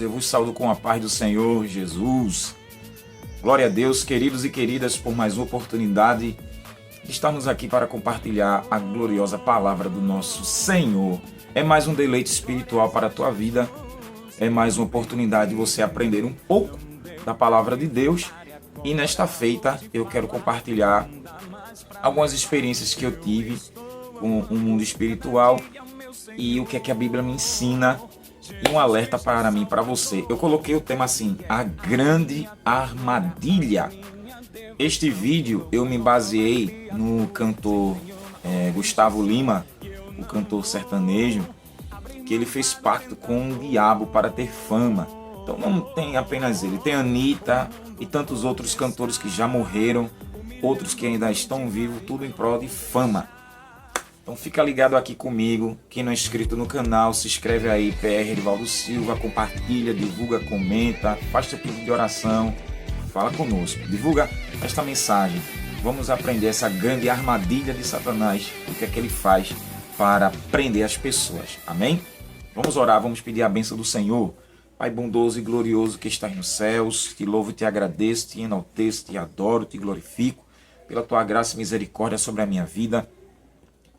eu vos saúdo com a paz do Senhor Jesus. Glória a Deus, queridos e queridas, por mais uma oportunidade de estarmos aqui para compartilhar a gloriosa palavra do nosso Senhor. É mais um deleite espiritual para a tua vida, é mais uma oportunidade de você aprender um pouco da palavra de Deus. E nesta feita eu quero compartilhar algumas experiências que eu tive com o mundo espiritual e o que é que a Bíblia me ensina e um alerta para mim e para você. Eu coloquei o tema assim, a grande armadilha. Este vídeo eu me baseei no cantor Gustavo Lima, o cantor sertanejo, que ele fez pacto com o diabo para ter fama. Então não tem apenas ele, tem Anitta e tantos outros cantores que já morreram, outros que ainda estão vivos, tudo em prol de fama. Então fica ligado aqui comigo, quem não é inscrito no canal, se inscreve aí, PR Erivaldo Silva, compartilha, divulga, comenta, faz seu pedido de oração, fala conosco, divulga esta mensagem. Vamos aprender essa grande armadilha de Satanás, o que é que ele faz para prender as pessoas, amém? Vamos orar, vamos pedir a bênção do Senhor. Pai bondoso e glorioso que estás nos céus, te louvo, te agradeço, te enalteço, te adoro, te glorifico, pela tua graça e misericórdia sobre a minha vida.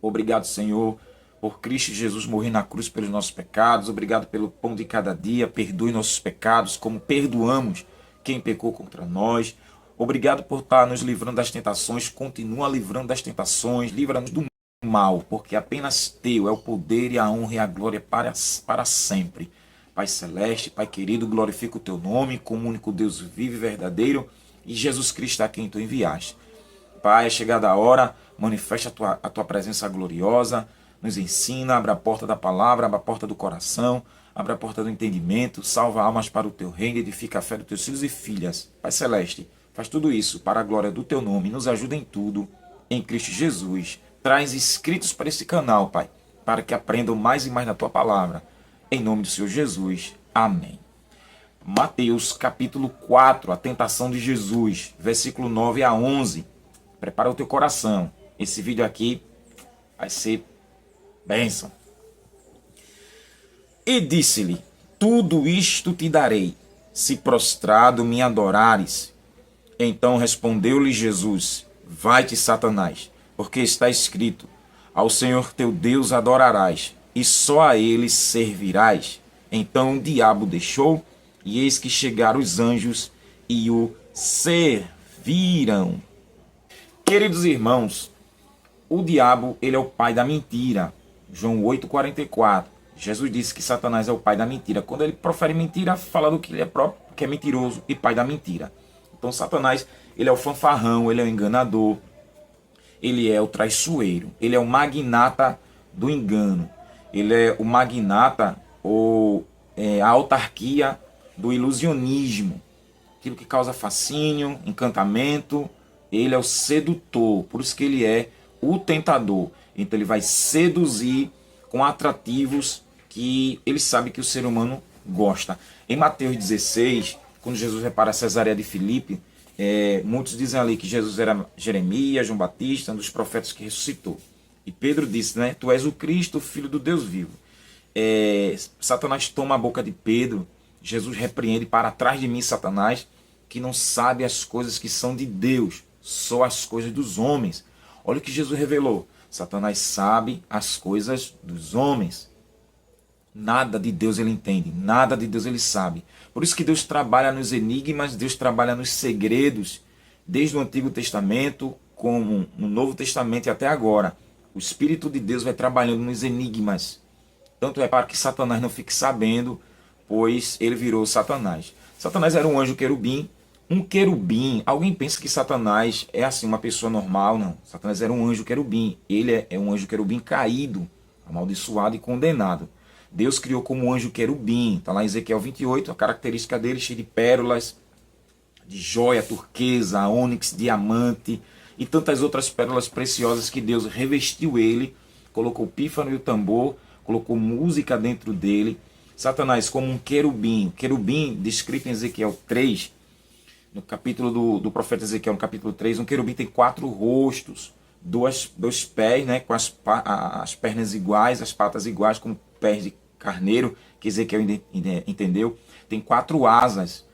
Obrigado, Senhor, por Cristo Jesus morrer na cruz pelos nossos pecados. Obrigado pelo pão de cada dia. Perdoe nossos pecados, como perdoamos quem pecou contra nós. Obrigado por estar nos livrando das tentações. Continua livrando das tentações. Livra-nos do mal, porque apenas teu é o poder e a honra e a glória para sempre. Pai celeste, Pai querido, glorifica o teu nome como único Deus vivo e verdadeiro e Jesus Cristo a quem tu enviaste. Pai, é chegada a hora, manifesta a tua presença gloriosa, nos ensina, abre a porta da palavra, abre a porta do coração, abre a porta do entendimento, salva almas para o teu reino, edifica a fé dos teus filhos e filhas. Pai celeste, faz tudo isso para a glória do teu nome, nos ajuda em tudo, em Cristo Jesus. Traz inscritos para esse canal, Pai, para que aprendam mais e mais da tua palavra. Em nome do Senhor Jesus. Amém. Mateus capítulo 4, a tentação de Jesus, versículo 9 a 11. Prepara o teu coração. Esse vídeo aqui vai ser bênção. E disse-lhe, tudo isto te darei, se prostrado me adorares. Então respondeu-lhe Jesus, vai-te, Satanás, porque está escrito, ao Senhor teu Deus adorarás, e só a ele servirás. Então o diabo deixou, e eis que chegaram os anjos e o serviram. Queridos irmãos, o diabo, ele é o pai da mentira. João 8,44. Jesus disse que Satanás é o pai da mentira. Quando ele profere mentira, fala do que ele é próprio, que é mentiroso e pai da mentira. Então Satanás, ele é o fanfarrão, ele é o enganador, ele é o traiçoeiro, ele é o magnata do engano, ele é o magnata ou a autarquia do ilusionismo, aquilo que causa fascínio, encantamento. Ele é o sedutor, por isso que ele é o tentador. Então ele vai seduzir com atrativos que ele sabe que o ser humano gosta. Em Mateus 16, quando Jesus vai para Cesareia de Filipe, muitos dizem ali que Jesus era Jeremias, João Batista, um dos profetas que ressuscitou. E Pedro disse, né, tu és o Cristo, o Filho do Deus vivo. Satanás toma a boca de Pedro, Jesus repreende, para trás de mim, Satanás, que não sabe as coisas que são de Deus, só as coisas dos homens. Olha o que Jesus revelou. Satanás sabe as coisas dos homens. Nada de Deus ele entende, nada de Deus ele sabe. Por isso que Deus trabalha nos enigmas, Deus trabalha nos segredos, desde o Antigo Testamento, como no Novo Testamento e até agora. O Espírito de Deus vai trabalhando nos enigmas. Tanto é para que Satanás não fique sabendo, pois ele virou Satanás. Satanás era um anjo querubim. Um querubim, alguém pensa que Satanás é assim uma pessoa normal? Não, Satanás era um anjo querubim. Ele é um anjo querubim caído, amaldiçoado e condenado. Deus criou como anjo querubim, está lá em Ezequiel 28, a característica dele cheia de pérolas, de joia, turquesa, ônix, diamante e tantas outras pérolas preciosas que Deus revestiu ele, colocou o pífano e o tambor, colocou música dentro dele. Satanás como um querubim, descrito em Ezequiel 3, no capítulo do profeta Ezequiel, no capítulo 3, um querubim tem 4 rostos, dois pés, né, com as pernas iguais, as patas iguais, com pés de carneiro, que Ezequiel entendeu, tem 4 asas,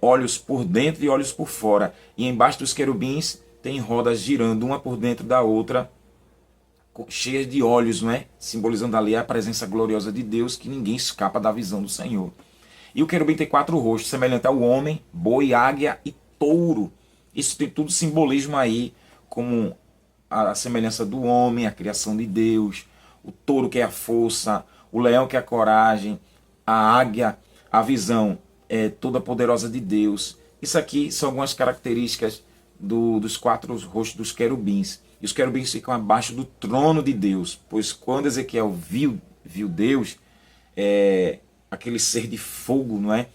olhos por dentro e olhos por fora. E embaixo dos querubins tem rodas girando, uma por dentro da outra, cheias de olhos, não é? Simbolizando ali a presença gloriosa de Deus, que ninguém escapa da visão do Senhor. E o querubim tem 4 rostos, semelhante ao homem, boi, águia e touro. Isso tem tudo simbolismo aí, como a semelhança do homem, a criação de Deus, o touro que é a força, o leão que é a coragem, a águia, a visão toda poderosa de Deus. Isso aqui são algumas características dos 4 rostos dos querubins. E os querubins ficam abaixo do trono de Deus, pois quando Ezequiel viu Deus, aquele ser de fogo, não é?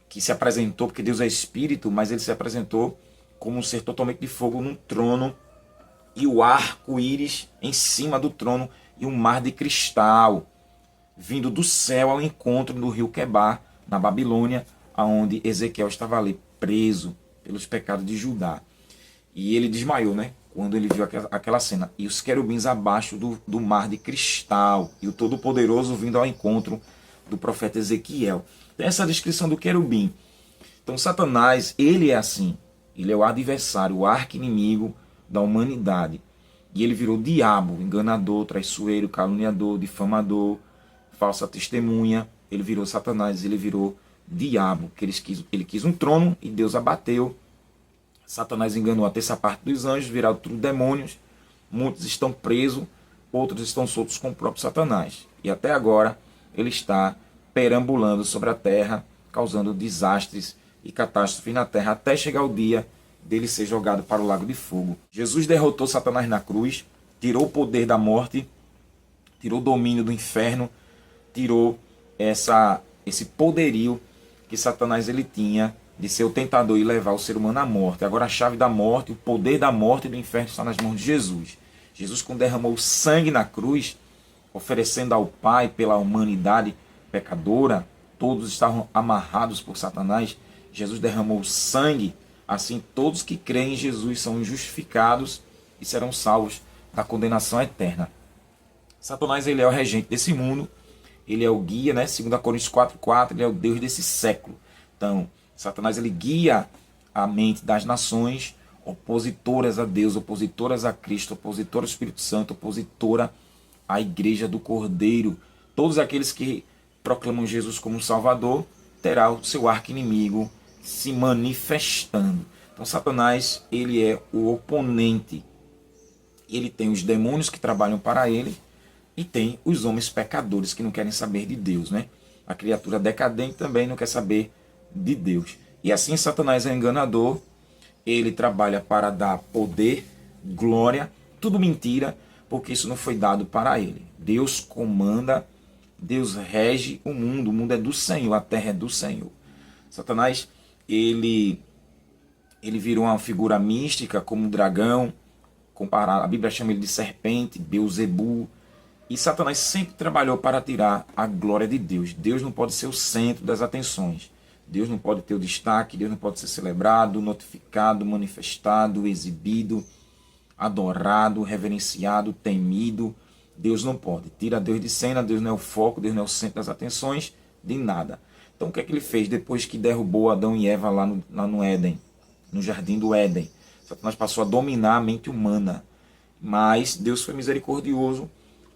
Que se apresentou, porque Deus é espírito, mas ele se apresentou como um ser totalmente de fogo num trono, e o arco-íris em cima do trono, e um mar de cristal, vindo do céu ao encontro do rio Quebar, na Babilônia, onde Ezequiel estava ali, preso pelos pecados de Judá. E ele desmaiou, né? Quando ele viu aquela cena. E os querubins abaixo do mar de cristal, e o Todo-Poderoso vindo ao encontro do profeta Ezequiel. Tem essa descrição do querubim. Então Satanás, ele é assim. Ele é o adversário, o arqui-inimigo da humanidade. E ele virou diabo, enganador, traiçoeiro, caluniador, difamador, falsa testemunha. Ele virou Satanás, ele virou diabo. Que ele quis um trono e Deus abateu. Satanás enganou a terça parte dos anjos, viraram tudo demônios. Muitos estão presos, outros estão soltos com o próprio Satanás. E até agora ele está perambulando sobre a terra, causando desastres e catástrofes na terra, até chegar o dia dele ser jogado para o lago de fogo. Jesus derrotou Satanás na cruz, tirou o poder da morte, tirou o domínio do inferno, tirou esse poderio que Satanás ele tinha de ser o tentador e levar o ser humano à morte. Agora a chave da morte, o poder da morte e do inferno está nas mãos de Jesus. Jesus, quando derramou sangue na cruz, oferecendo ao Pai pela humanidade pecadora, todos estavam amarrados por Satanás, Jesus derramou sangue, assim todos que creem em Jesus são justificados e serão salvos da condenação eterna. Satanás ele é o regente desse mundo, ele é o guia, né? 2 Coríntios 4,4, ele é o Deus desse século. Então, Satanás ele guia a mente das nações opositoras a Deus, opositoras a Cristo, opositoras ao Espírito Santo, opositora à Igreja do Cordeiro. Todos aqueles que proclamam Jesus como Salvador terá o seu arqui-inimigo se manifestando. Então Satanás ele é o oponente. Ele tem os demônios que trabalham para ele e tem os homens pecadores que não querem saber de Deus, né? A criatura decadente também não quer saber de Deus. E assim Satanás é enganador, ele trabalha para dar poder, glória, tudo mentira, porque isso não foi dado para ele. Deus comanda, Deus rege o mundo é do Senhor, a terra é do Senhor. Satanás, ele virou uma figura mística como um dragão, a Bíblia chama ele de serpente, Beuzebu, e Satanás sempre trabalhou para tirar a glória de Deus. Deus não pode ser o centro das atenções. Deus não pode ter o destaque, Deus não pode ser celebrado, notificado, manifestado, exibido, adorado, reverenciado, temido. Deus não pode. Tira Deus de cena, Deus não é o foco, Deus não é o centro das atenções de nada. Então o que é que ele fez depois que derrubou Adão e Eva lá no Éden, no jardim do Éden? Satanás passou a dominar a mente humana. Mas Deus foi misericordioso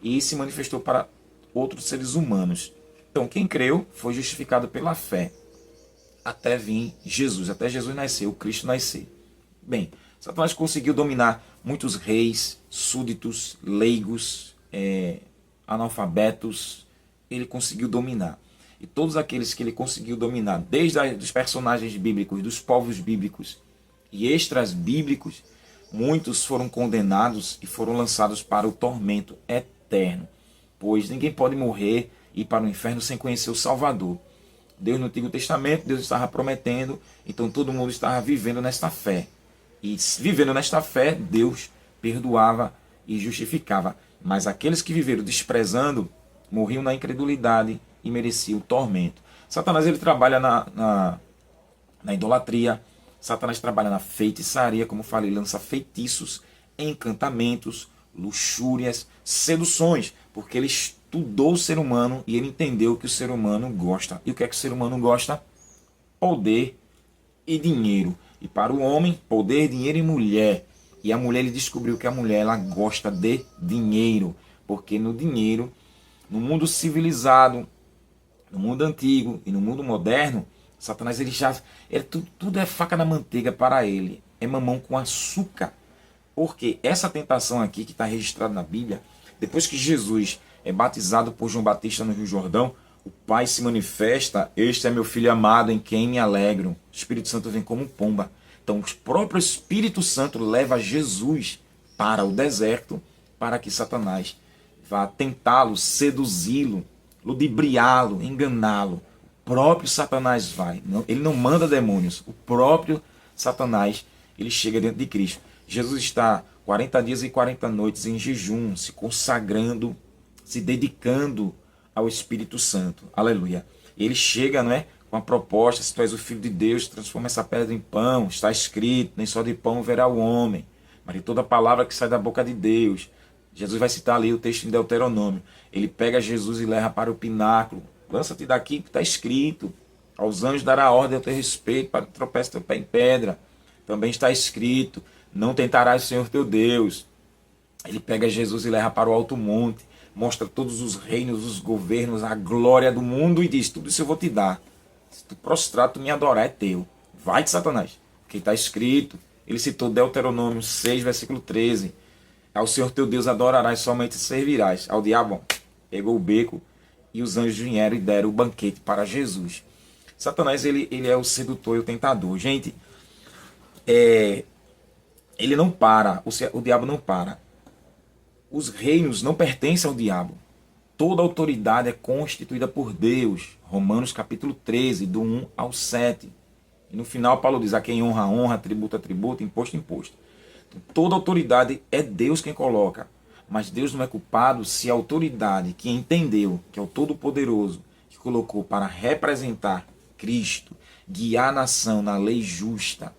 e se manifestou para outros seres humanos. Então quem creu foi justificado pela fé. Até vir Jesus, até Jesus nascer, o Cristo nascer. Bem, Satanás conseguiu dominar muitos reis, súditos, leigos, analfabetos. Ele conseguiu dominar. E todos aqueles que ele conseguiu dominar, desde os personagens bíblicos, dos povos bíblicos e extras bíblicos, muitos foram condenados e foram lançados para o tormento eterno. Pois ninguém pode morrer e ir para o inferno sem conhecer o Salvador. Deus no Antigo Testamento, Deus estava prometendo, então todo mundo estava vivendo nesta fé. E vivendo nesta fé, Deus perdoava e justificava. Mas aqueles que viveram desprezando, morriam na incredulidade e mereciam o tormento. Satanás ele trabalha na idolatria, Satanás trabalha na feitiçaria, como falei, lança feitiços, encantamentos, luxúrias, seduções, porque ele estudou o ser humano e ele entendeu o que o ser humano gosta. E o que é que o ser humano gosta? Poder e dinheiro. E para o homem, poder, dinheiro e mulher. E a mulher, ele descobriu que a mulher, ela gosta de dinheiro. Porque no dinheiro, no mundo civilizado, no mundo antigo e no mundo moderno, Satanás, tudo é faca na manteiga para ele. É mamão com açúcar. Porque essa tentação aqui, que está registrada na Bíblia, depois que Jesus é batizado por João Batista no Rio Jordão, o Pai se manifesta: este é meu Filho amado em quem me alegro. O Espírito Santo vem como pomba. Então o próprio Espírito Santo leva Jesus para o deserto, para que Satanás vá tentá-lo, seduzi-lo, ludibriá-lo, enganá-lo. O próprio Satanás vai. Ele não manda demônios. O próprio Satanás, ele chega dentro de Cristo. Jesus está 40 dias e 40 noites em jejum, se consagrando, se dedicando ao Espírito Santo. Aleluia. Ele chega, não é, com a proposta: se tu és o Filho de Deus, transforma essa pedra em pão. Está escrito: nem só de pão verá o homem, mas de toda palavra que sai da boca de Deus. Jesus vai citar ali o texto em Deuteronômio. Ele pega Jesus e leva para o pináculo. Lança-te daqui, que está escrito: aos anjos dará ordem a teu respeito, para que tropece teu pé em pedra. Também está escrito: não tentarás o Senhor teu Deus. Ele pega Jesus e leva para o alto monte, mostra todos os reinos, os governos, a glória do mundo e diz: tudo isso eu vou te dar. Se tu prostrar, tu me adorar, é teu. Vai de Satanás, porque está escrito. Ele citou Deuteronômio 6, versículo 13. Ao Senhor teu Deus adorarás, somente servirás. Ao diabo, pegou o beco e os anjos vieram e deram o banquete para Jesus. Satanás, ele é o sedutor e o tentador. Gente, ele não para, o diabo não para. Os reinos não pertencem ao diabo. Toda autoridade é constituída por Deus. Romanos capítulo 13, do 1 ao 7. E no final Paulo diz: a quem honra, honra, tributo, tributo, imposto, imposto. Então, toda autoridade é Deus quem coloca. Mas Deus não é culpado se a autoridade que entendeu que é o Todo-Poderoso, que colocou para representar Cristo, guiar a nação na lei justa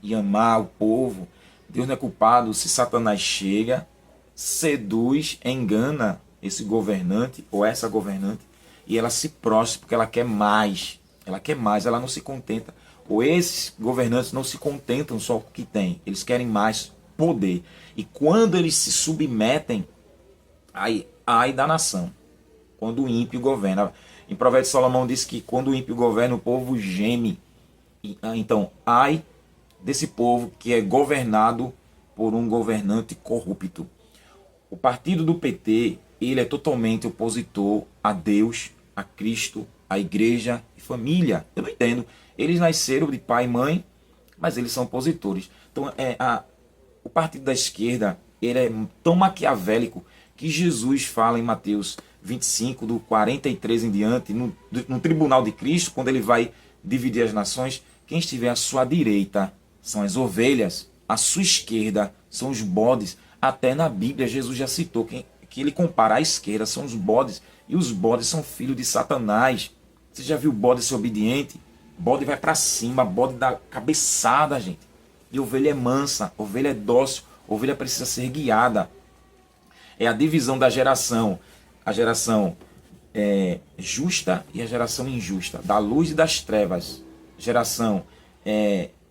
e amar o povo, Deus não é culpado se Satanás chega, seduz, engana esse governante ou essa governante e ela se prostra porque ela quer mais. Ela quer mais, ela não se contenta. Ou esses governantes não se contentam só com o que tem, eles querem mais poder. E quando eles se submetem, ai da nação. Quando o ímpio governa. Em Provérbios de Salomão diz que quando o ímpio governa, o povo geme. Então, ai desse povo que é governado por um governante corrupto. O partido do PT, ele é totalmente opositor a Deus, a Cristo, a igreja e família. Eu não entendo. Eles nasceram de pai e mãe, mas eles são opositores. Então, o partido da esquerda, ele é tão maquiavélico que Jesus fala em Mateus 25, do 43 em diante, no tribunal de Cristo, quando ele vai dividir as nações: quem estiver à sua direita são as ovelhas, à sua esquerda são os bodes. Até na Bíblia Jesus já citou que ele compara: à esquerda são os bodes, e os bodes são filhos de Satanás. Você já viu o bode ser obediente? Bode vai para cima, bode dá cabeçada, gente. E ovelha é mansa, ovelha é dócil, ovelha precisa ser guiada. É a divisão da geração. A geração justa e a geração injusta. Da luz e das trevas. Geração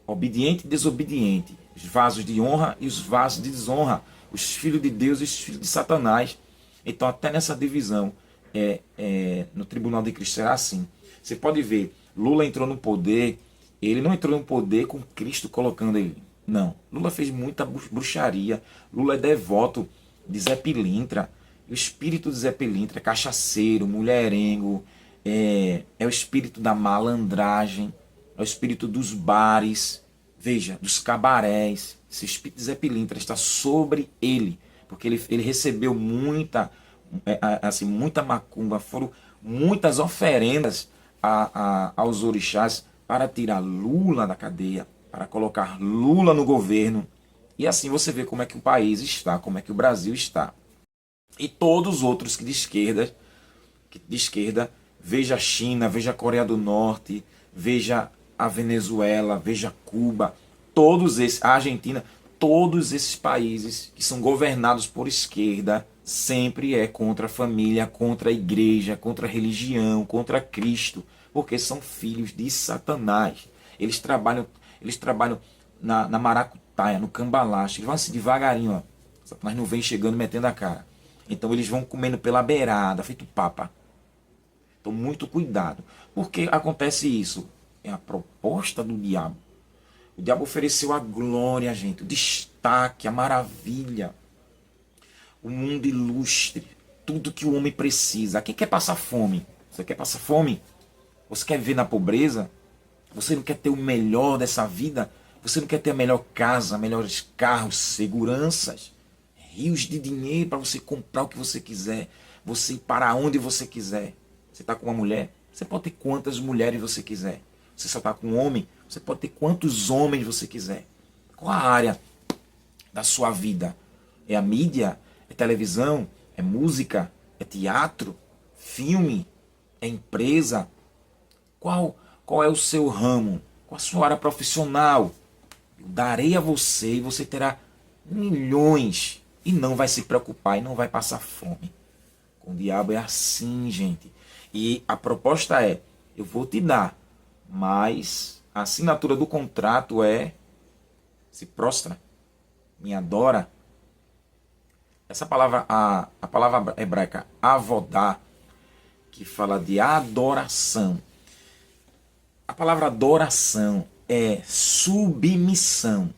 obediente e desobediente. Os vasos de honra e os vasos de desonra. Os filhos de Deus e os filhos de Satanás. Então, até nessa divisão, no tribunal de Cristo será assim. Você pode ver, Lula entrou no poder, ele não entrou no poder com Cristo colocando ele. Não. Lula fez muita bruxaria. Lula é devoto de Zé Pilintra. E o espírito de Zé Pilintra é cachaceiro, mulherengo, é o espírito da malandragem, é o espírito dos bares, veja, dos cabarés. Esse espírito de Zé Pilintra está sobre ele, porque ele recebeu muita macumba, foram muitas oferendas aos orixás para tirar Lula da cadeia, para colocar Lula no governo. E assim você vê como é que o país está, como é que o Brasil está. E todos os outros de esquerda, veja a China, veja a Coreia do Norte, veja a Venezuela, veja Cuba, a Argentina, todos esses países que são governados por esquerda, sempre é contra a família, contra a igreja, contra a religião, contra Cristo, porque são filhos de Satanás. Eles trabalham na maracutaia, no cambalacho, eles vão assim devagarinho, ó. Satanás não vem chegando metendo a cara. Então eles vão comendo pela beirada, feito papa. Então muito cuidado. Porque acontece isso? É a proposta do diabo. O diabo ofereceu a glória, gente, o destaque, a maravilha, o mundo ilustre, tudo que o homem precisa. Quem quer passar fome? Você quer passar fome? Você quer viver na pobreza? Você não quer ter o melhor dessa vida? Você não quer ter a melhor casa, melhores carros, seguranças, rios de dinheiro para você comprar o que você quiser, você ir para onde você quiser? Você está com uma mulher? Você pode ter quantas mulheres você quiser. Você só está com um homem? Você pode ter quantos homens você quiser. Qual a área da sua vida? É a mídia? É televisão? É música? É teatro? Filme? É empresa? Qual é o seu ramo? Qual a sua área profissional? Eu darei a você e você terá milhões e não vai se preocupar e não vai passar fome. Com o diabo é assim, gente. E a proposta é, eu vou te dar, mas a assinatura do contrato é se prostra, me adora. Essa palavra, a palavra hebraica avodá, que fala de adoração. A palavra adoração é submissão,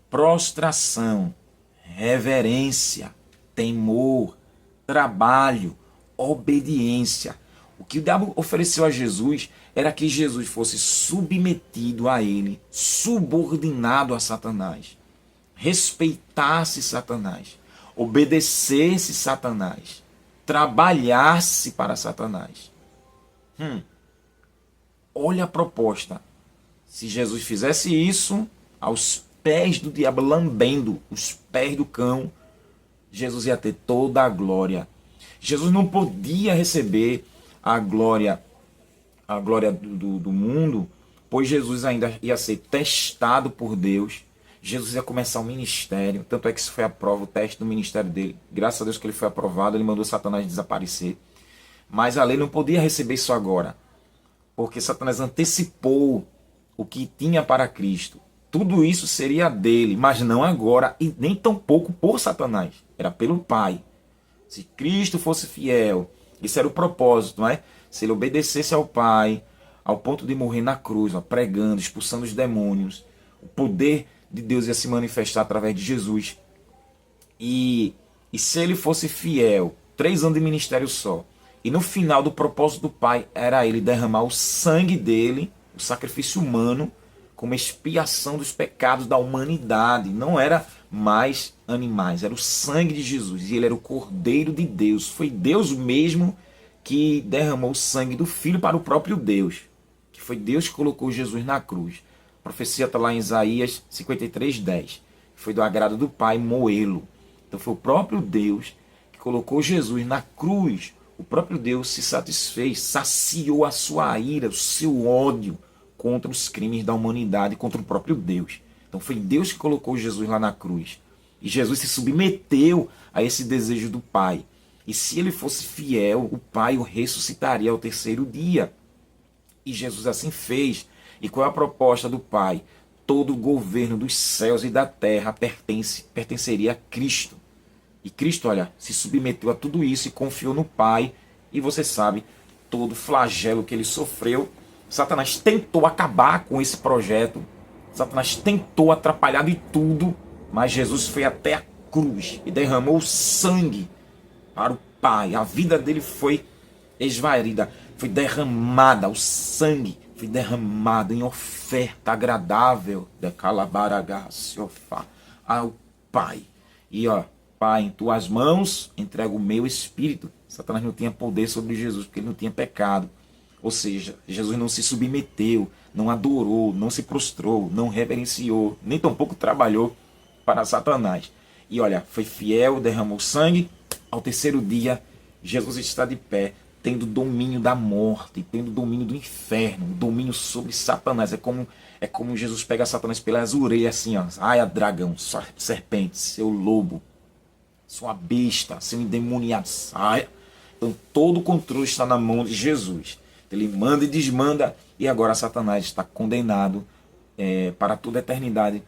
prostração, reverência, temor, trabalho, obediência. O que o diabo ofereceu a Jesus era que Jesus fosse submetido a ele, subordinado a Satanás, respeitasse Satanás, obedecesse Satanás, trabalhasse para Satanás. Olha a proposta. Se Jesus fizesse isso, aos pés do diabo, lambendo os pés do cão, Jesus ia ter toda a glória. Jesus não podia receber a glória do mundo, pois Jesus ainda ia ser testado por Deus. Jesus ia começar o ministério, tanto é que isso foi a prova, o teste do ministério dele. Graças a Deus que ele foi aprovado, ele mandou Satanás desaparecer. Mas a lei não podia receber isso agora, porque Satanás antecipou o que tinha para Cristo. Tudo isso seria dele, mas não agora, e nem tampouco por Satanás. Era pelo Pai. Se Cristo fosse fiel, isso era o propósito, não é? Se ele obedecesse ao Pai, ao ponto de morrer na cruz, ó, pregando, expulsando os demônios, o poder de Deus ia se manifestar através de Jesus. E se ele fosse fiel, 3 anos de ministério só, e no final do propósito do Pai era ele derramar o sangue dele, o sacrifício humano, como expiação dos pecados da humanidade. Não era mais animais, era o sangue de Jesus. E ele era o Cordeiro de Deus. Foi Deus mesmo que derramou o sangue do Filho para o próprio Deus. Que foi Deus que colocou Jesus na cruz. A profecia está lá em Isaías 53:10. Foi do agrado do Pai moê-lo. Então foi o próprio Deus que colocou Jesus na cruz. O próprio Deus se satisfez, saciou a sua ira, o seu ódio contra os crimes da humanidade, contra o próprio Deus. Então foi Deus que colocou Jesus lá na cruz. E Jesus se submeteu a esse desejo do Pai. E se ele fosse fiel, o Pai o ressuscitaria ao 3º dia. E Jesus assim fez. E qual é a proposta do Pai? Todo o governo dos céus e da terra pertenceria a Cristo. E Cristo, olha, se submeteu a tudo isso e confiou no Pai. E você sabe, todo o flagelo que ele sofreu, Satanás tentou acabar com esse projeto. Satanás tentou atrapalhar de tudo. Mas Jesus foi até a cruz e derramou sangue para o Pai. A vida dele foi esvaída, foi derramada, o sangue foi derramado em oferta agradável de calabaragaciofá ao Pai. E ó, Pai, em tuas mãos entrego o meu espírito. Satanás não tinha poder sobre Jesus, porque ele não tinha pecado. Ou seja, Jesus não se submeteu, não adorou, não se prostrou, não reverenciou, nem tampouco trabalhou para Satanás. E olha, foi fiel, derramou sangue. Ao 3º dia, Jesus está de pé, tendo domínio da morte, tendo domínio do inferno, domínio sobre Satanás. É como Jesus pega Satanás pelas orelhas assim, ó. Ai, dragão, serpente, seu lobo, sua besta, seu endemoniado, saia. Então todo o controle está na mão de Jesus. Ele manda e desmanda, e agora Satanás está condenado para toda a eternidade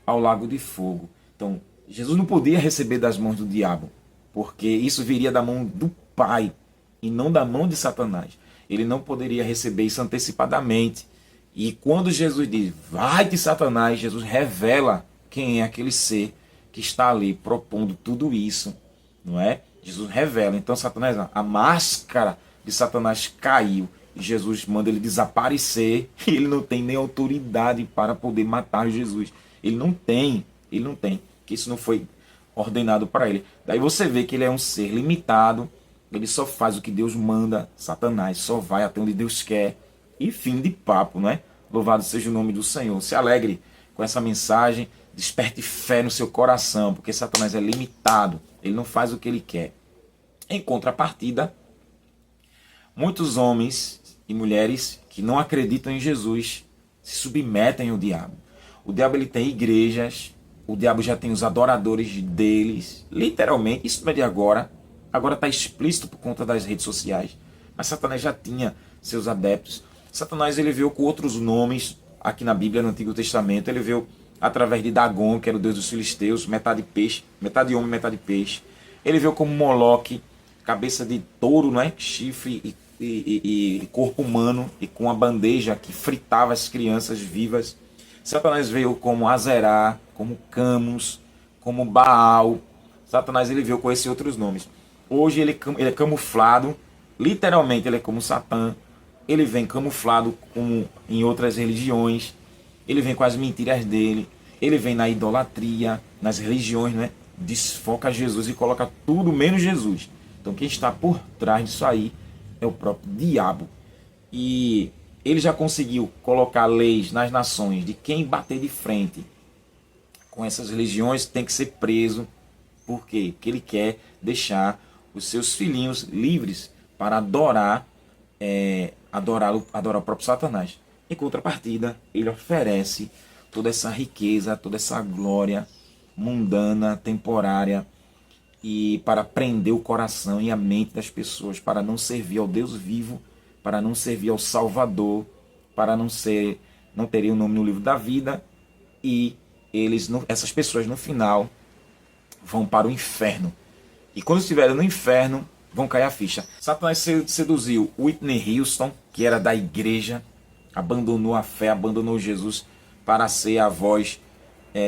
ao lago de fogo. Então Jesus não podia receber das mãos do diabo, porque isso viria da mão do Pai e não da mão de Satanás. Ele não poderia receber isso antecipadamente. E quando Jesus diz, vai-te Satanás, Jesus revela quem é aquele ser que está ali propondo tudo isso, não é? Jesus revela. Então Satanás, a máscara de Satanás caiu e Jesus manda ele desaparecer, e ele não tem nem autoridade para poder matar Jesus. Ele não tem, que isso não foi ordenado para ele. Daí você vê que ele é um ser limitado, ele só faz o que Deus manda. Satanás só vai até onde Deus quer. E fim de papo, não é? Louvado seja o nome do Senhor. Se alegre com essa mensagem, desperte fé no seu coração, porque Satanás é limitado, ele não faz o que ele quer. Em contrapartida, muitos homens e mulheres que não acreditam em Jesus se submetem ao diabo. O diabo ele tem igrejas, o diabo já tem os adoradores deles, literalmente, isso não é de agora está explícito por conta das redes sociais, mas Satanás já tinha seus adeptos. Satanás ele veio com outros nomes aqui na Bíblia, no Antigo Testamento. Ele veio através de Dagon, que era o deus dos filisteus, metade peixe, metade homem, metade peixe. Ele veio como Moloque, cabeça de touro, não é? Chifre e corpo humano, e com a bandeja que fritava as crianças vivas. Satanás veio como Azerá, como Camus, como Baal. Satanás ele veio com esses outros nomes. Hoje ele é camuflado, literalmente ele é como Satã. Ele vem camuflado como em outras religiões. Ele vem com as mentiras dele. Ele vem na idolatria, nas religiões, né? Desfoca Jesus e coloca tudo menos Jesus. Então quem está por trás disso aí é o próprio diabo. E ele já conseguiu colocar leis nas nações de quem bater de frente com essas religiões tem que ser preso. Por quê? Porque ele quer deixar os seus filhinhos livres para adorar o próprio Satanás. Em contrapartida, ele oferece toda essa riqueza, toda essa glória mundana, temporária, e para prender o coração e a mente das pessoas, para não servir ao Deus vivo, para não servir ao Salvador, para não terem o nome no livro da vida, e essas pessoas no final vão para o inferno. E quando estiverem no inferno, vão cair a ficha. Satanás seduziu Whitney Houston, que era da igreja, abandonou a fé, abandonou Jesus para ser a voz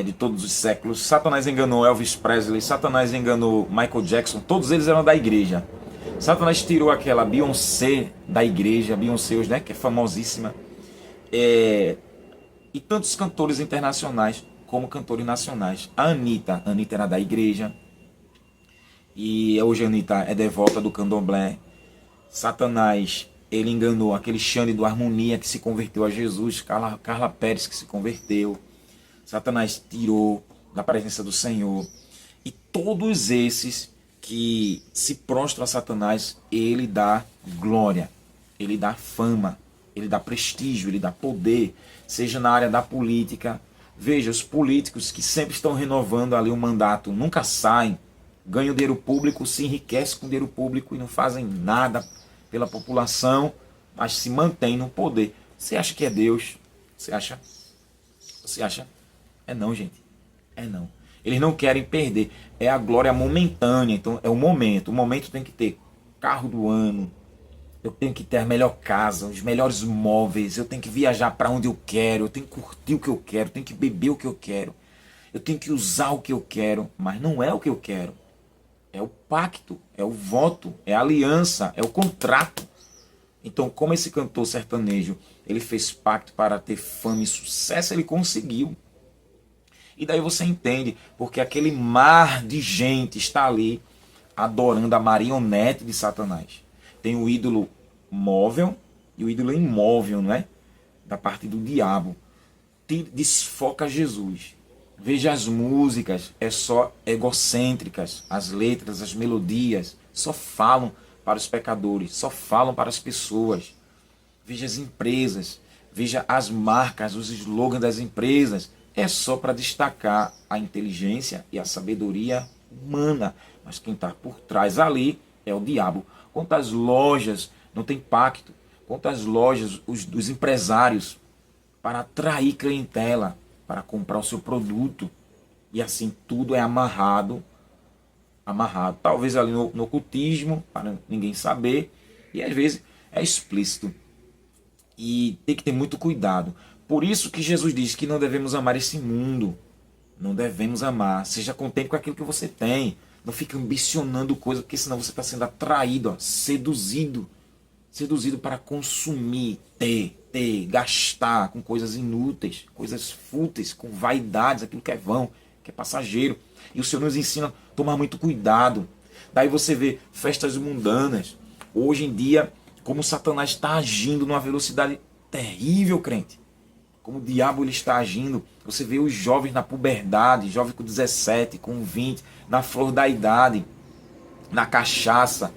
de todos os séculos. Satanás enganou Elvis Presley, Satanás enganou Michael Jackson, todos eles eram da igreja. Satanás tirou aquela Beyoncé da igreja, Beyoncé hoje, né, que é famosíssima, e tantos cantores internacionais como cantores nacionais. A Anitta era da igreja, e hoje a Anitta é devota do candomblé. Satanás, ele enganou aquele Xande do Harmonia que se converteu a Jesus, Carla Pérez que se converteu. Satanás tirou da presença do Senhor. E todos esses que se prostram a Satanás, ele dá glória, ele dá fama, ele dá prestígio, ele dá poder, seja na área da política. Veja, os políticos que sempre estão renovando ali o mandato, nunca saem, ganham dinheiro público, se enriquecem com dinheiro público e não fazem nada pela população, mas se mantêm no poder. Você acha que é Deus? Você acha? Você acha? É não, gente. É não. Eles não querem perder. É a glória momentânea. Então é o momento. O momento tem que ter carro do ano. Eu tenho que ter a melhor casa, os melhores móveis. Eu tenho que viajar para onde eu quero. Eu tenho que curtir o que eu quero. Eu tenho que beber o que eu quero. Eu tenho que usar o que eu quero. Mas não é o que eu quero. É o pacto, é o voto, é a aliança, é o contrato. Então, como esse cantor sertanejo, ele fez pacto para ter fama e sucesso, ele conseguiu. E daí você entende, porque aquele mar de gente está ali adorando a marionete de Satanás. Tem o ídolo móvel e o ídolo imóvel, não é? Da parte do diabo. Desfoca Jesus. Veja as músicas, é só egocêntricas, as letras, as melodias, só falam para os pecadores, só falam para as pessoas. Veja as empresas, veja as marcas, os slogans das empresas, é só para destacar a inteligência e a sabedoria humana, mas quem está por trás ali é o diabo. Quantas lojas não tem pacto? Quantas lojas os empresários para atrair clientela, para comprar o seu produto, e assim tudo é amarrado, talvez ali no ocultismo, para ninguém saber, e às vezes é explícito. E tem que ter muito cuidado. Por isso que Jesus diz que não devemos amar esse mundo. Não devemos amar. Seja contente com aquilo que você tem. Não fique ambicionando coisas, porque senão você está sendo atraído, seduzido. Seduzido para consumir, ter, gastar com coisas inúteis, coisas fúteis, com vaidades, aquilo que é vão, que é passageiro. E o Senhor nos ensina a tomar muito cuidado. Daí você vê festas mundanas. Hoje em dia, como Satanás está agindo numa velocidade terrível, crente. Como o diabo ele está agindo. Você vê os jovens na puberdade, jovens com 17, com 20, na flor da idade, na cachaça,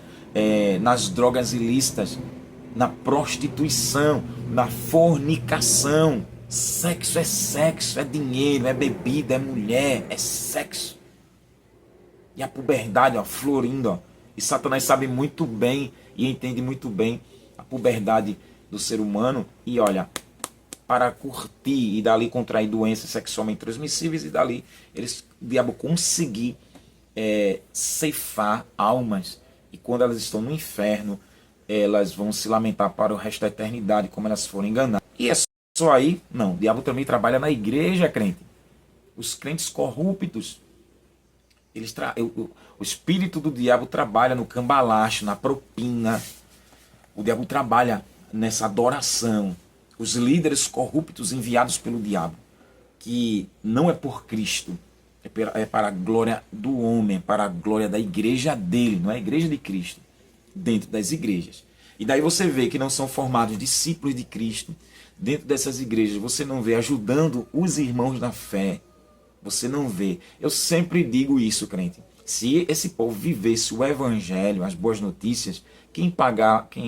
nas drogas ilícitas, na prostituição, na fornicação. Sexo, é dinheiro, é bebida, é mulher, é sexo. E a puberdade, ó, florindo, ó. E Satanás sabe muito bem e entende muito bem a puberdade do ser humano. E olha, para curtir e dali contrair doenças sexualmente transmissíveis e dali o diabo conseguir ceifar almas. E quando elas estão no inferno, elas vão se lamentar para o resto da eternidade, como elas foram enganadas. E é só aí? Não, o diabo também trabalha na igreja, crente. Os crentes corruptos, o espírito do diabo trabalha no cambalacho, na propina. O diabo trabalha nessa adoração. Os líderes corruptos enviados pelo diabo, que não é por Cristo, é para a glória do homem, para a glória da igreja dele, não é a igreja de Cristo, dentro das igrejas. E daí você vê que não são formados discípulos de Cristo. Dentro dessas igrejas você não vê ajudando os irmãos na fé. Você não vê. Eu sempre digo isso, crente. Se esse povo vivesse o evangelho, as boas notícias, quem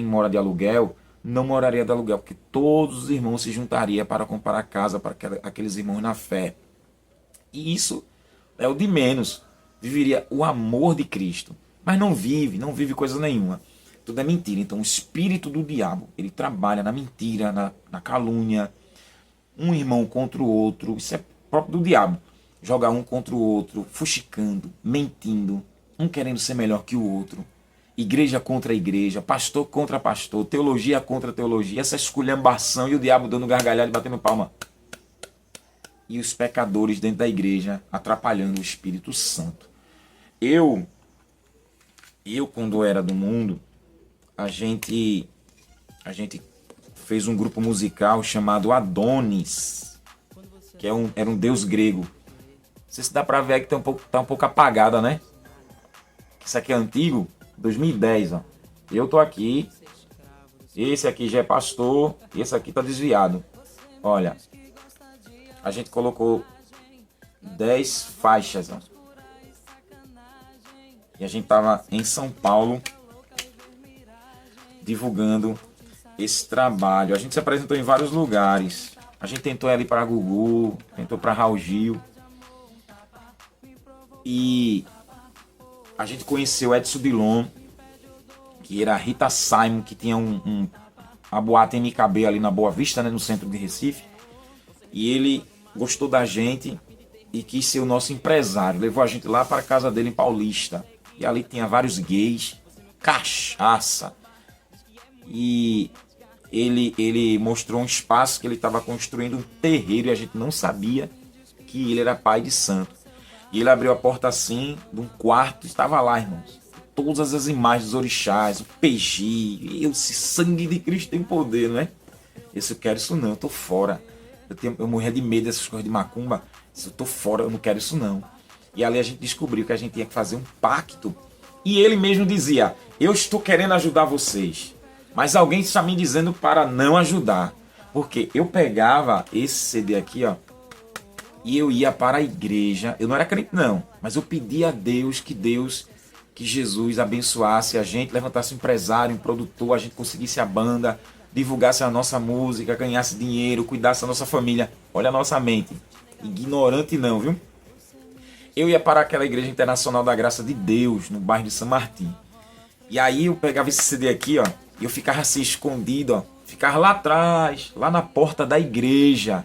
mora de aluguel, não moraria de aluguel, porque todos os irmãos se juntariam para comprar casa para aqueles irmãos na fé. E isso é o de menos. Viveria o amor de Cristo. Mas não vive coisa nenhuma. Tudo é mentira. Então o espírito do diabo, ele trabalha na mentira, na calúnia. Um irmão contra o outro. Isso é próprio do diabo. Joga um contra o outro, fuxicando, mentindo, um querendo ser melhor que o outro. Igreja contra igreja, pastor contra pastor, teologia contra teologia, essa esculhambação e o diabo dando gargalhada e batendo palma. E os pecadores dentro da igreja atrapalhando o Espírito Santo. Eu quando era do mundo, a gente fez um grupo musical chamado Adonis, que era um deus grego. Não sei se dá pra ver que tá um pouco apagada, né? Isso aqui é antigo, 2010, ó. Eu tô aqui, esse aqui já é pastor, e esse aqui tá desviado. Olha, a gente colocou 10 faixas, ó. E a gente tava em São Paulo divulgando esse trabalho. A gente se apresentou em vários lugares. A gente tentou ir ali para Gugu, tentou para Raul Gil. E a gente conheceu Edson Dilon, que era a Rita Simon, que tinha a boate MKB ali na Boa Vista, né, no centro de Recife. E ele gostou da gente e quis ser o nosso empresário. Levou a gente lá para a casa dele em Paulista. E ali tinha vários gays, cachaça. E ele mostrou um espaço que ele estava construindo um terreiro e a gente não sabia que ele era pai de santo. E ele abriu a porta assim, de um quarto, estava lá, irmãos. Todas as imagens dos orixás, o PG, esse sangue de Cristo tem poder, não é? Eu quero isso não, eu tô fora. Eu morria de medo dessas coisas de macumba. Eu tô fora, eu não quero isso não. E ali a gente descobriu que a gente tinha que fazer um pacto. E ele mesmo dizia, eu estou querendo ajudar vocês, mas alguém está me dizendo para não ajudar. Porque eu pegava esse CD aqui, ó, e eu ia para a igreja. Eu não era crente não, mas eu pedia a Deus, que Jesus abençoasse a gente, levantasse um empresário, um produtor, a gente conseguisse a banda, divulgasse a nossa música, ganhasse dinheiro, cuidasse da nossa família. Olha a nossa mente, ignorante não, viu? Eu ia para aquela Igreja Internacional da Graça de Deus, no bairro de São Martim. E aí eu pegava esse CD aqui, ó, e eu ficava assim escondido, ó. Ficava lá atrás, lá na porta da igreja.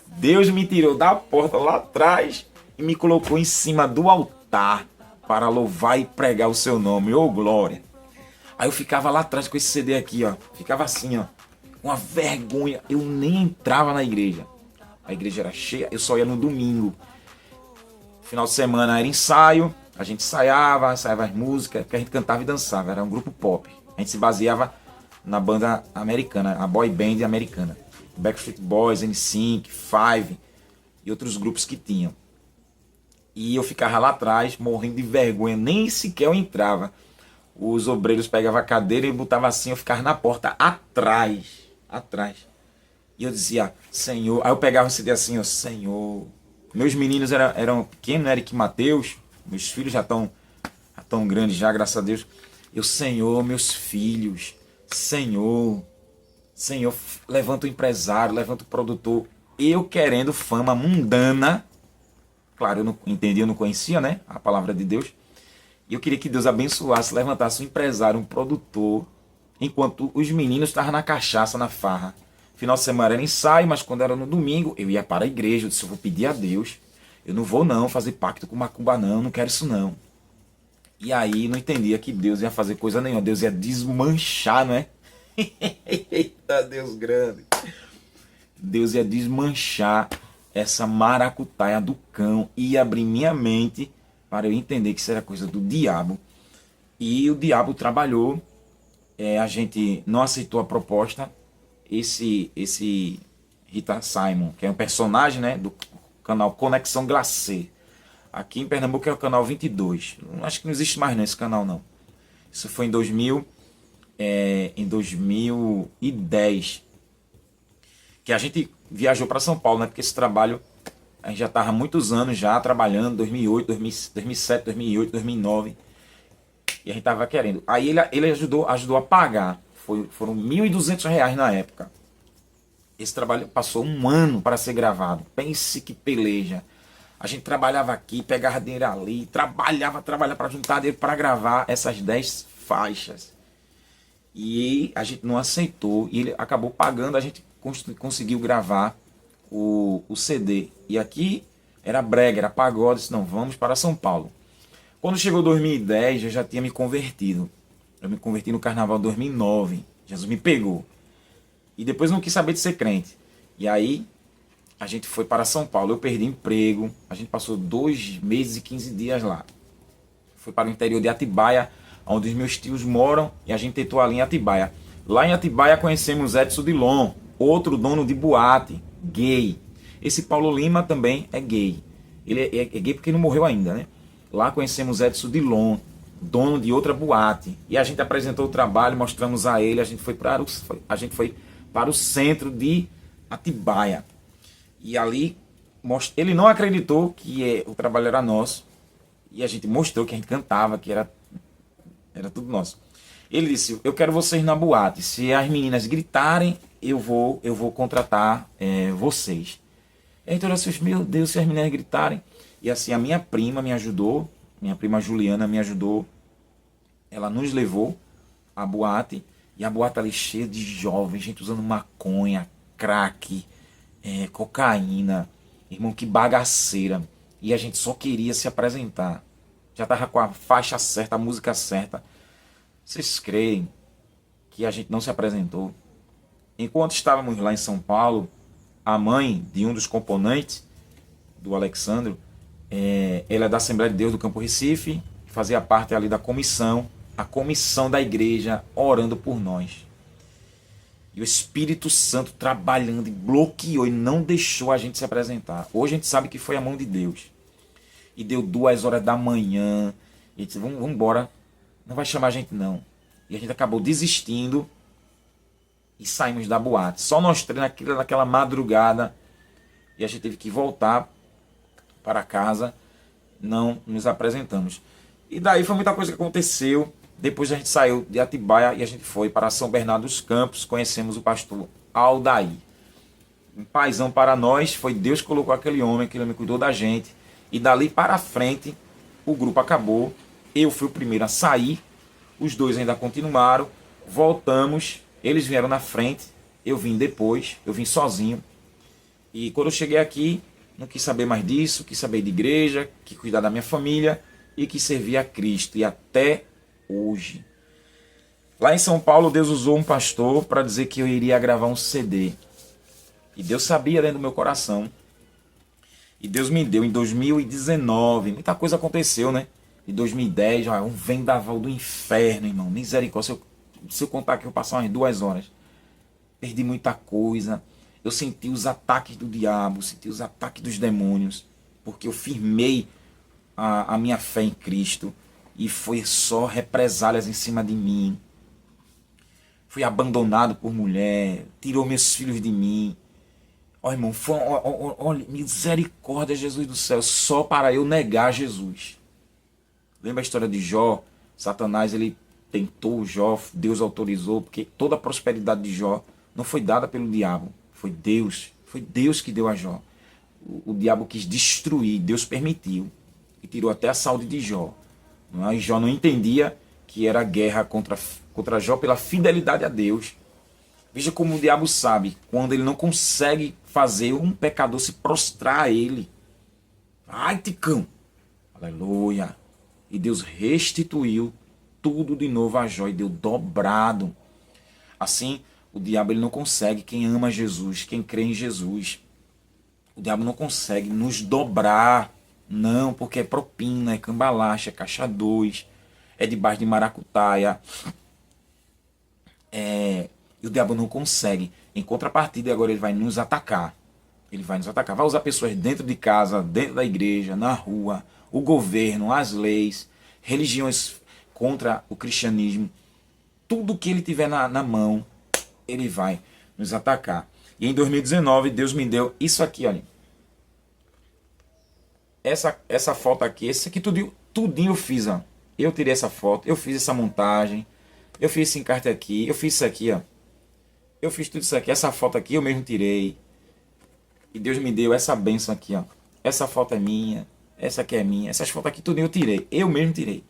Deus me tirou da porta lá atrás e me colocou em cima do altar para louvar e pregar o seu nome. Ô, glória! Aí eu ficava lá atrás com esse CD aqui, ó. Ficava assim, ó. Uma vergonha. Eu nem entrava na igreja. A igreja era cheia, eu só ia no domingo. Final de semana era ensaio. A gente ensaiava as músicas, porque a gente cantava e dançava. Era um grupo pop. A gente se baseava na banda americana, a boy band americana. Backstreet Boys, NSYNC, Five e outros grupos que tinham. E eu ficava lá atrás, morrendo de vergonha. Nem sequer eu entrava. Os obreiros pegavam a cadeira e botavam assim, eu ficava na porta atrás. E eu dizia, Senhor... Aí eu pegava o CD assim, ó, Senhor... Meus meninos eram pequenos, né? Eric e Mateus. Meus filhos já estão grandes já, graças a Deus. Eu, Senhor, meus filhos... Senhor, levanta o empresário, levanta o produtor. Eu querendo fama mundana. Claro, eu não entendia, eu não conhecia, né? A palavra de Deus. E eu queria que Deus abençoasse, levantasse um empresário, um produtor, enquanto os meninos estavam na cachaça, na farra. Final de semana era ensaio, mas quando era no domingo, eu ia para a igreja. Eu disse, eu vou pedir a Deus. Eu não vou não fazer pacto com macumba não quero isso não. E aí não entendia que Deus ia fazer coisa nenhuma. Deus ia desmanchar, não é? Eita, Deus grande. Deus ia desmanchar essa maracutaia do cão. Ia abrir minha mente para eu entender que isso era coisa do diabo. E o diabo trabalhou. A gente não aceitou a proposta. Esse Rita Simon, que é um personagem, né, do canal Conexão Glacê. Aqui em Pernambuco é o canal 22. Acho que não existe mais nesse canal, não. Isso foi em 2010. Que a gente viajou para São Paulo, né? Porque esse trabalho, a gente já estava há muitos anos já trabalhando, 2008, 2007, 2008, 2009. E a gente estava querendo. Aí ele ajudou a pagar. Foram R$ 1.200 na época. Esse trabalho passou um ano para ser gravado. Pense que peleja. A gente trabalhava aqui, pegava dinheiro ali, trabalhava para juntar dinheiro para gravar essas 10 faixas. E a gente não aceitou, e ele acabou pagando, a gente conseguiu gravar o CD. E aqui era brega, era pagode, disse, não, vamos para São Paulo. Quando chegou 2010, eu já tinha me convertido. Eu me converti no carnaval de 2009. Jesus me pegou. E depois não quis saber de ser crente. E aí a gente foi para São Paulo, eu perdi emprego, a gente passou 2 meses e 15 dias lá. Fui para o interior de Atibaia, onde os meus tios moram, e a gente tentou ali em Atibaia. Lá em Atibaia conhecemos Edson Dilon, outro dono de boate, gay. Esse Paulo Lima também é gay. Ele é gay porque não morreu ainda, né? Lá conhecemos Edson Dilon, dono de outra boate. E a gente apresentou o trabalho, mostramos a ele, a gente foi para o centro de Atibaia. E ali, ele não acreditou que o trabalho era nosso. E a gente mostrou que a gente cantava, que era tudo nosso. Ele disse, eu quero vocês na boate. Se as meninas gritarem, eu vou contratar vocês. Então eu disse, meu Deus, se as meninas gritarem. E assim, a minha prima me ajudou. Minha prima Juliana me ajudou. Ela nos levou à boate. E a boate ali cheia de jovens, gente usando maconha, crack, cocaína, irmão, que bagaceira. E a gente só queria se apresentar. Já estava com a faixa certa, a música certa. Vocês creem que a gente não se apresentou? Enquanto estávamos lá em São Paulo, a mãe de um dos componentes, do Alexandro, ela é da Assembleia de Deus do Campo Recife, fazia parte ali da comissão, a comissão da igreja, orando por nós. E o Espírito Santo trabalhando e bloqueou e não deixou a gente se apresentar. Hoje a gente sabe que foi a mão de Deus. E deu 2 horas da manhã. E disse, vamos embora. Não vai chamar a gente não. E a gente acabou desistindo. E saímos da boate. Só nós três naquela madrugada. E a gente teve que voltar para casa. Não nos apresentamos. E daí foi muita coisa que aconteceu. Depois a gente saiu de Atibaia e a gente foi para São Bernardo dos Campos. Conhecemos o pastor Aldair. Um paizão para nós. Foi Deus que colocou aquele homem cuidou da gente. E dali para frente, o grupo acabou. Eu fui o primeiro a sair. Os dois ainda continuaram. Voltamos. Eles vieram na frente. Eu vim depois. Eu vim sozinho. E quando eu cheguei aqui, não quis saber mais disso. Quis saber de igreja. Quis cuidar da minha família. E quis servir a Cristo. E até hoje. Lá em São Paulo, Deus usou um pastor para dizer que eu iria gravar um CD. E Deus sabia dentro do meu coração. E Deus me deu em 2019. Muita coisa aconteceu, né? Em 2010, ó, um vendaval do inferno, irmão. Misericórdia. Se eu contar aqui, eu passar umas 2 horas. Perdi muita coisa. Eu senti os ataques do diabo. Senti os ataques dos demônios. Porque eu firmei a minha fé em Cristo. E foi só represálias em cima de mim. Fui abandonado por mulher. Tirou meus filhos de mim. Ó, irmão, olha, misericórdia, Jesus do céu, só para eu negar Jesus. Lembra a história de Jó? Satanás, ele tentou Jó, Deus autorizou, porque toda a prosperidade de Jó não foi dada pelo diabo, foi Deus que deu a Jó. O diabo quis destruir, Deus permitiu, e tirou até a saúde de Jó. Não é? E Jó não entendia que era guerra contra Jó pela fidelidade a Deus. Veja como o diabo sabe, quando ele não consegue fazer um pecador se prostrar a ele. Ai, ticão! Aleluia! E Deus restituiu tudo de novo a Jó e deu dobrado. Assim, o diabo ele não consegue, quem ama Jesus, quem crê em Jesus. O diabo não consegue nos dobrar. Não, porque é propina, é cambalacha, é caixa 2, é debaixo de maracutaia. E o diabo não consegue. Em contrapartida, agora ele vai nos atacar. Ele vai nos atacar. Vai usar pessoas dentro de casa, dentro da igreja, na rua, o governo, as leis, religiões contra o cristianismo. Tudo que ele tiver na mão, ele vai nos atacar. E em 2019, Deus me deu isso aqui, olha. Essa foto aqui, esse aqui tudinho eu fiz, ó. Eu tirei essa foto, eu fiz essa montagem, eu fiz esse encarte aqui, eu fiz isso aqui, ó. Eu fiz tudo isso aqui. Essa foto aqui eu mesmo tirei. E Deus me deu essa bênção aqui, ó. Essa foto é minha. Essa aqui é minha. Essas fotos aqui tudo eu tirei. Eu mesmo tirei.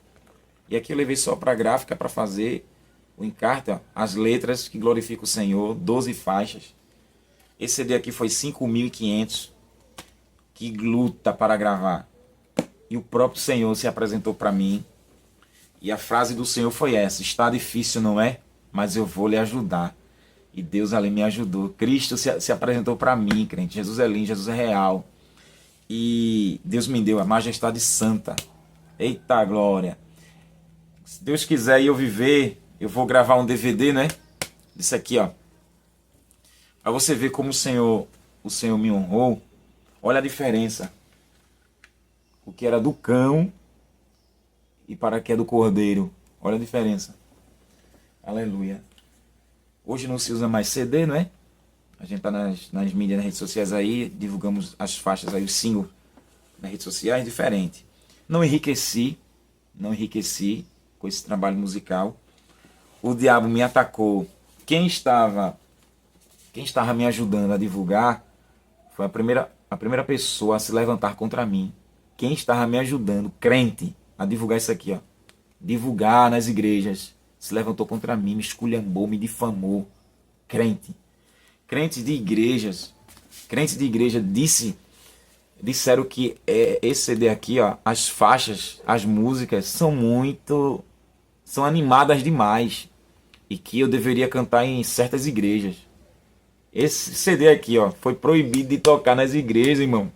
E aqui eu levei só para a gráfica para fazer o encarte, ó. As letras que glorificam o Senhor. 12 faixas. Esse CD aqui foi 5.500. Que luta para gravar. E o próprio Senhor se apresentou para mim. E a frase do Senhor foi essa. Está difícil, não é? Mas eu vou lhe ajudar. E Deus ali me ajudou. Cristo se apresentou para mim, crente. Jesus é lindo, Jesus é real. E Deus me deu a majestade santa. Eita glória. Se Deus quiser e eu viver, eu vou gravar um DVD, né? Isso aqui, ó. Para você ver como o Senhor me honrou. Olha a diferença. O que era do cão e para que é do cordeiro. Olha a diferença. Aleluia. Hoje não se usa mais CD, não é? A gente tá nas mídias, nas redes sociais aí, divulgamos as faixas aí, os singles nas redes sociais, diferente. Não enriqueci com esse trabalho musical. O diabo me atacou. Quem estava me ajudando a divulgar foi a primeira pessoa a se levantar contra mim. Quem estava me ajudando, crente, a divulgar isso aqui, ó. Divulgar nas igrejas. Se levantou contra mim, me esculhambou, me difamou. Crentes de igreja disseram que esse CD aqui, ó, as faixas, as músicas são animadas demais e que eu deveria cantar em certas igrejas. Esse CD aqui, ó, foi proibido de tocar nas igrejas, irmão.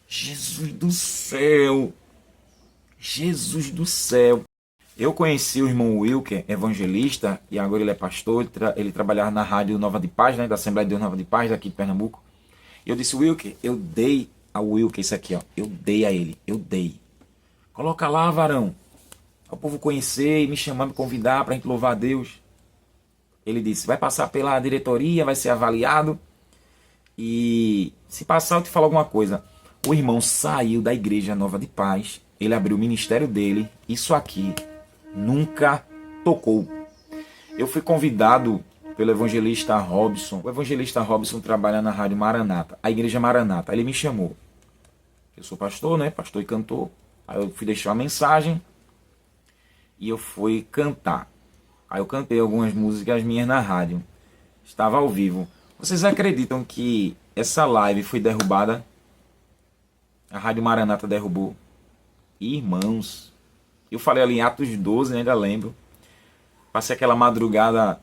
Jesus do céu. Jesus do céu. Eu conheci o irmão Wilker, evangelista, e agora ele é pastor, ele trabalhava na Rádio Nova de Paz, né, da Assembleia de Deus Nova de Paz, aqui de Pernambuco. E eu disse, Wilker, eu dei ao Wilker isso aqui, ó. Eu dei a ele, eu dei. Coloca lá, varão. Para o povo conhecer e me chamar, me convidar para a gente louvar a Deus. Ele disse, vai passar pela diretoria, vai ser avaliado. E se passar, eu te falo alguma coisa. O irmão saiu da Igreja Nova de Paz, ele abriu o ministério dele, isso aqui nunca tocou. Eu fui convidado pelo evangelista Robson. O evangelista Robson trabalha na Rádio Maranata, a Igreja Maranata. Ele me chamou. Eu sou pastor, né? Pastor e cantor. Aí eu fui deixar uma mensagem e eu fui cantar. Aí eu cantei algumas músicas minhas na rádio. Estava ao vivo. Vocês acreditam que essa live foi derrubada? A Rádio Maranata derrubou. Irmãos, eu falei ali em Atos 12, ainda lembro. Passei aquela madrugada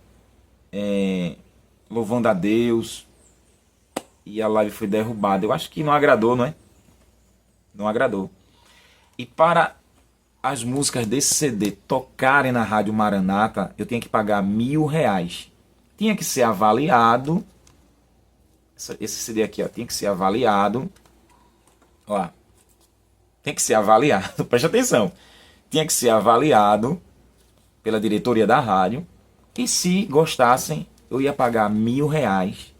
louvando a Deus. E a live foi derrubada. Eu acho que não agradou, não é? Não agradou. E para as músicas desse CD tocarem na Rádio Maranata, eu tinha que pagar R$ 1.000. Tinha que ser avaliado. Esse CD aqui, ó, tinha que ser avaliado. Ó, tem que ser avaliado. Preste atenção. Tinha que ser avaliado pela diretoria da rádio. E se gostassem, eu ia pagar R$ 1.000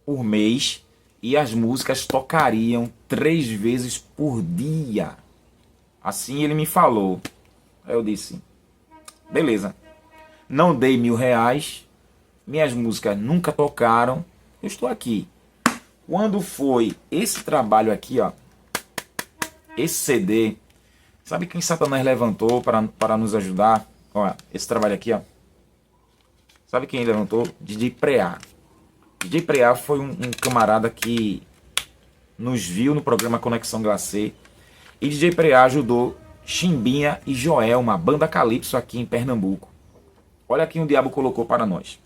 por mês. E as músicas tocariam 3 vezes por dia. Assim ele me falou. Aí eu disse, beleza. Não dei R$ 1.000. Minhas músicas nunca tocaram. Eu estou aqui. Quando foi esse trabalho aqui, ó, esse CD, sabe quem Satanás levantou para nos ajudar? Olha, esse trabalho aqui, ó. Sabe quem levantou? DJ Preá. DJ Preá foi um camarada que nos viu no programa Conexão Glacê. E DJ Preá ajudou Chimbinha e Joelma, banda Calypso aqui em Pernambuco. Olha aqui o diabo colocou para nós.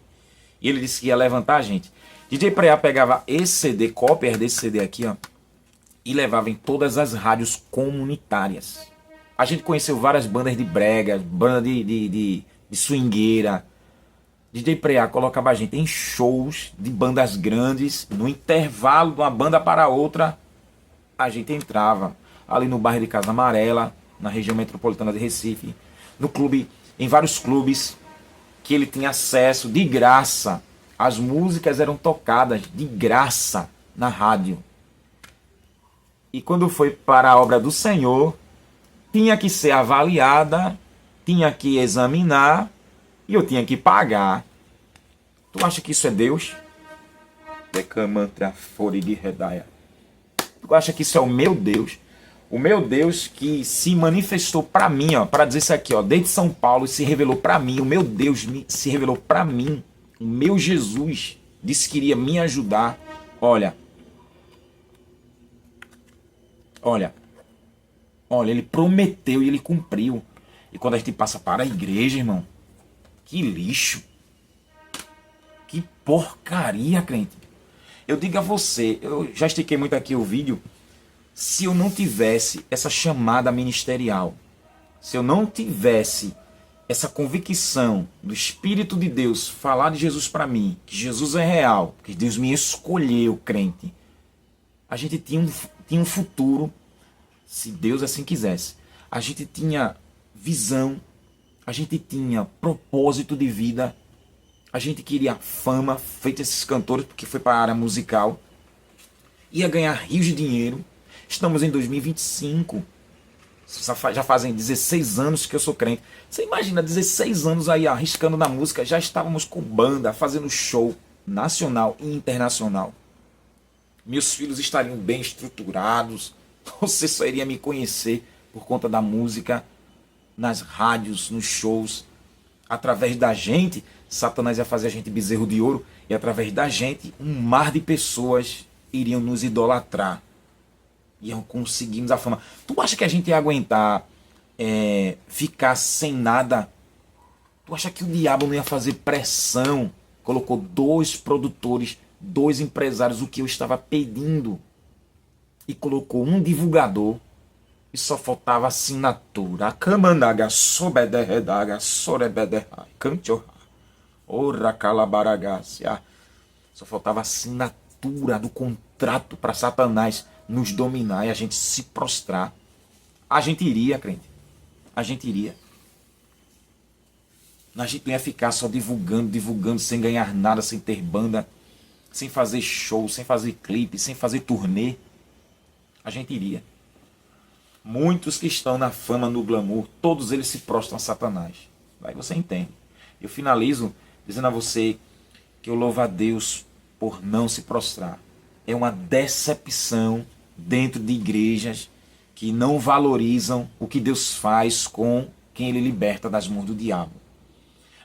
E ele disse que ia levantar a gente. DJ Preá pegava esse CD, cópias desse CD aqui, ó, e levava em todas as rádios comunitárias. A gente conheceu várias bandas de brega, banda de swingueira. DJ Preá colocava a gente em shows de bandas grandes. No intervalo de uma banda para outra, a gente entrava ali no bairro de Casa Amarela, na região metropolitana de Recife, no clube, em vários clubes que ele tinha acesso de graça. As músicas eram tocadas de graça na rádio. E quando foi para a obra do Senhor, tinha que ser avaliada, tinha que examinar e eu tinha que pagar. Tu acha que isso é Deus? Tu acha que isso é o meu Deus? O meu Deus que se manifestou para mim, ó, para dizer isso aqui, ó, desde São Paulo, se revelou para mim. O meu Deus se revelou para mim. O meu Jesus disse que iria me ajudar. Olha, ele prometeu e ele cumpriu. E quando a gente passa para a igreja, irmão, que lixo. Que porcaria, crente. Eu digo a você, eu já estiquei muito aqui o vídeo. Se eu não tivesse essa chamada ministerial, se eu não tivesse essa convicção do Espírito de Deus falar de Jesus para mim, que Jesus é real, que Deus me escolheu, crente, a gente tinha um futuro, se Deus assim quisesse. A gente tinha visão, a gente tinha propósito de vida, a gente queria fama, feito esses cantores, porque foi para a área musical, ia ganhar rios de dinheiro. Estamos em 2025. Já fazem 16 anos que eu sou crente. Você imagina, 16 anos aí arriscando na música. Já estávamos com banda, fazendo show nacional e internacional. Meus filhos estariam bem estruturados. Você só iria me conhecer por conta da música, nas rádios, nos shows. Através da gente, Satanás ia fazer a gente bezerro de ouro. E através da gente, um mar de pessoas iriam nos idolatrar. E conseguimos a fama. Tu acha que a gente ia aguentar ficar sem nada? Tu acha que o diabo não ia fazer pressão? Colocou 2 produtores, 2 empresários, o que eu estava pedindo. E colocou um divulgador. E só faltava assinatura. Camandaga, sobederredaga, sorebederra, cantorra. Ora calabaragácia. Só faltava assinatura do contrato para Satanás nos dominar e a gente se prostrar. A gente iria, crente. A gente iria. A gente não ia ficar só divulgando, sem ganhar nada, sem ter banda, sem fazer show, sem fazer clipe, sem fazer turnê. A gente iria. Muitos que estão na fama, no glamour, todos eles se prostram a Satanás. Aí você entende. Eu finalizo dizendo a você que eu louvo a Deus por não se prostrar. É uma decepção dentro de igrejas que não valorizam o que Deus faz com quem Ele liberta das mãos do diabo.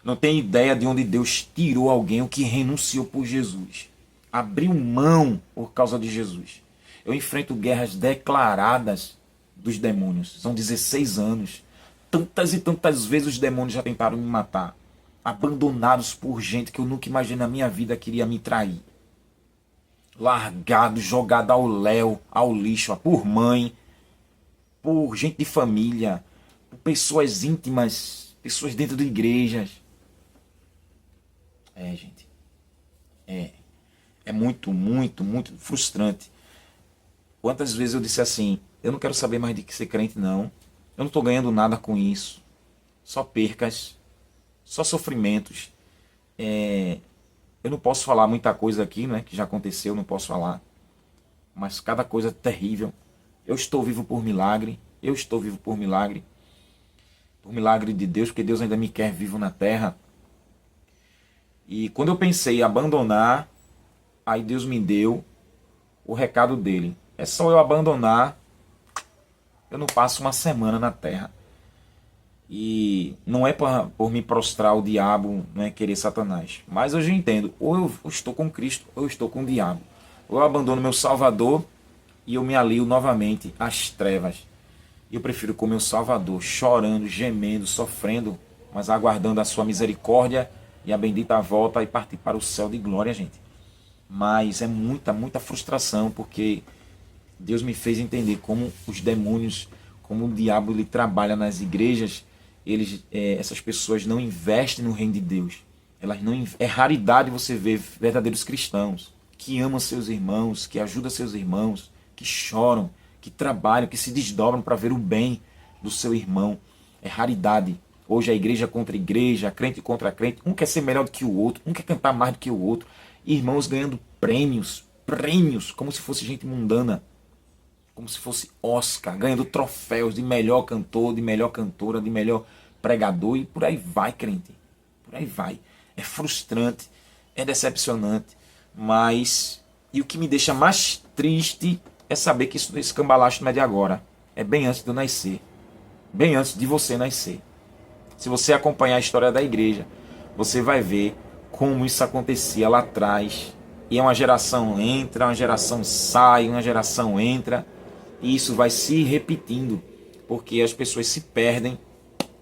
Não tem ideia de onde Deus tirou alguém o que renunciou por Jesus. Abriu mão por causa de Jesus. Eu enfrento guerras declaradas dos demônios. São 16 anos. Tantas e tantas vezes os demônios já tentaram me matar. Abandonados por gente que eu nunca imaginei na minha vida queria me trair. Largado, jogado ao léu, ao lixo, por mãe, por gente de família, por pessoas íntimas, pessoas dentro de igrejas. Gente. É muito, muito, muito frustrante. Quantas vezes eu disse assim, eu não quero saber mais de que ser crente, não. Eu não estou ganhando nada com isso. Só percas, só sofrimentos. Eu não posso falar muita coisa aqui, né, que já aconteceu, não posso falar. Mas cada coisa terrível. Eu estou vivo por milagre. Eu estou vivo por milagre. Por milagre de Deus, porque Deus ainda me quer vivo na terra. E quando eu pensei em abandonar, aí Deus me deu o recado dele. É só eu abandonar, eu não passo uma semana na terra. E não é por me prostrar ao diabo, né, querer Satanás. Mas eu já entendo, ou eu estou com Cristo, ou eu estou com o diabo. Ou eu abandono meu Salvador e eu me alio novamente às trevas. E eu prefiro com meu Salvador, chorando, gemendo, sofrendo, mas aguardando a sua misericórdia e a bendita volta e partir para o céu de glória, gente. Mas é muita, muita frustração, porque Deus me fez entender como os demônios, como o diabo ele trabalha nas igrejas. Essas pessoas não investem no reino de Deus. É raridade você ver verdadeiros cristãos que amam seus irmãos, que ajudam seus irmãos, que choram, que trabalham, que se desdobram para ver o bem do seu irmão. É raridade. Hoje a igreja contra a igreja, a crente contra a crente, um quer ser melhor do que o outro, um quer cantar mais do que o outro. Irmãos ganhando prêmios, como se fosse gente mundana, como se fosse Oscar, ganhando troféus de melhor cantor, de melhor cantora, de melhor pregador, e por aí vai, crente. Por aí vai. É frustrante, é decepcionante, mas... E o que me deixa mais triste é saber que esse cambalacho não é de agora. É bem antes de eu nascer. Bem antes de você nascer. Se você acompanhar a história da igreja, você vai ver como isso acontecia lá atrás. E uma geração entra, uma geração sai, uma geração entra. E isso vai se repetindo, porque as pessoas se perdem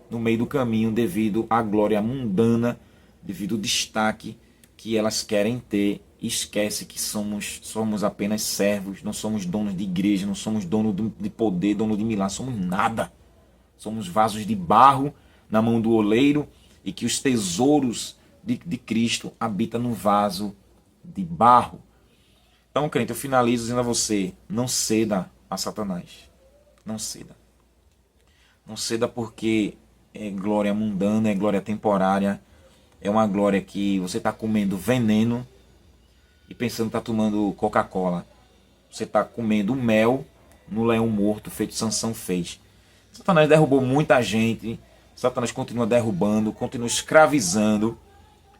no meio do caminho devido à glória mundana, devido ao destaque que elas querem ter. E esquece que somos apenas servos, não somos donos de igreja, não somos donos de poder, dono de milagre, somos nada. Somos vasos de barro na mão do oleiro, e que os tesouros de Cristo habitam no vaso de barro. Então, crente, eu finalizo dizendo a você, não ceda a Satanás. Não ceda. Não ceda, porque é glória mundana, é glória temporária, é uma glória que você está comendo veneno e pensando que está tomando Coca-Cola. Você está comendo mel no leão morto, feito Sansão fez. Satanás derrubou muita gente, Satanás continua derrubando, continua escravizando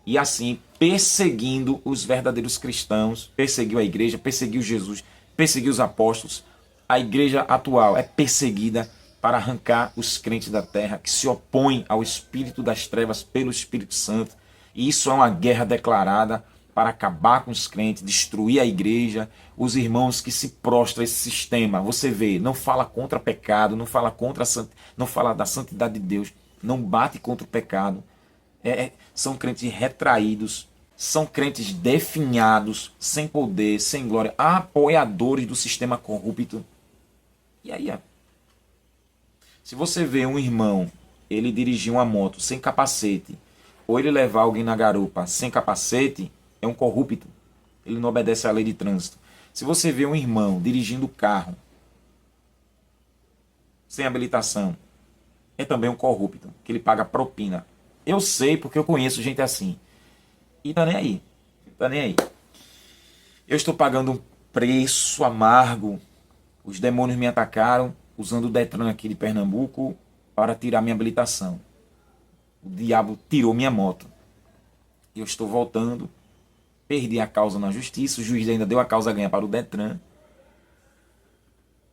e assim perseguindo os verdadeiros cristãos. Perseguiu a igreja, perseguiu Jesus, perseguiu os apóstolos. A igreja atual é perseguida para arrancar os crentes da terra que se opõem ao espírito das trevas pelo Espírito Santo. E isso é uma guerra declarada para acabar com os crentes, destruir a igreja, os irmãos que se prostram a esse sistema. Você vê, não fala contra pecado, não fala não fala da santidade de Deus, não bate contra o pecado. São crentes retraídos, são crentes definhados, sem poder, sem glória, apoiadores do sistema corrupto. E aí, se você vê um irmão, ele dirigir uma moto sem capacete, ou ele levar alguém na garupa sem capacete, é um corrupto. Ele não obedece à lei de trânsito. Se você vê um irmão dirigindo carro sem habilitação, é também um corrupto, que ele paga propina. Eu sei porque eu conheço gente assim. E tá nem aí. Tá nem aí. Eu estou pagando um preço amargo. Os demônios me atacaram usando o Detran aqui de Pernambuco para tirar minha habilitação. O diabo tirou minha moto. Eu estou voltando. Perdi a causa na justiça. O juiz ainda deu a causa ganha para o Detran.